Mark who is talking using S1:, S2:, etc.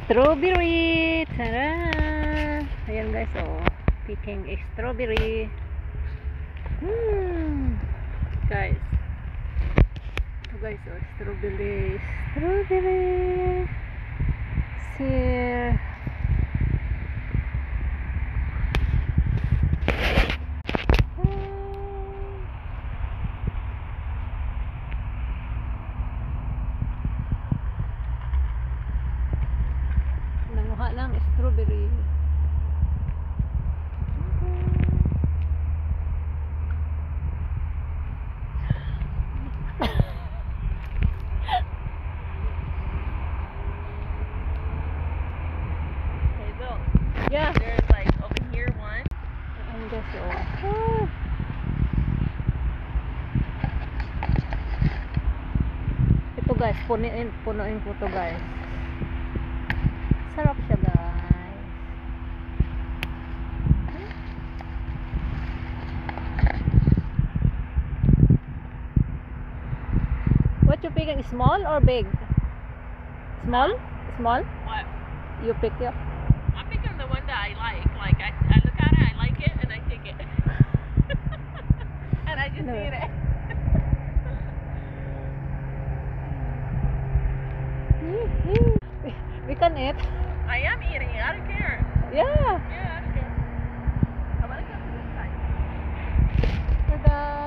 S1: Strawberry! Tara! Ayan guys, oh. Picking a strawberry. Guys. Ito guys, oh. Strawberry. Strawberry. See. Nanguha ng strawberry. Yeah.
S2: There's like over here one.
S1: I'm just oh. Ito guys, punuin ko to guys. Sarap siya guys. What you picking? Small or big? Small? Small?
S2: What?
S1: You pick it?
S2: I'm picking the one that I like. Like I look at it, I like it, and I take it. And I just
S1: No.
S2: eat it.
S1: We can eat.
S2: I am eating it. I don't care.
S1: Yeah.
S2: Yeah, I don't care. I'm gonna come to this side.
S1: Tada.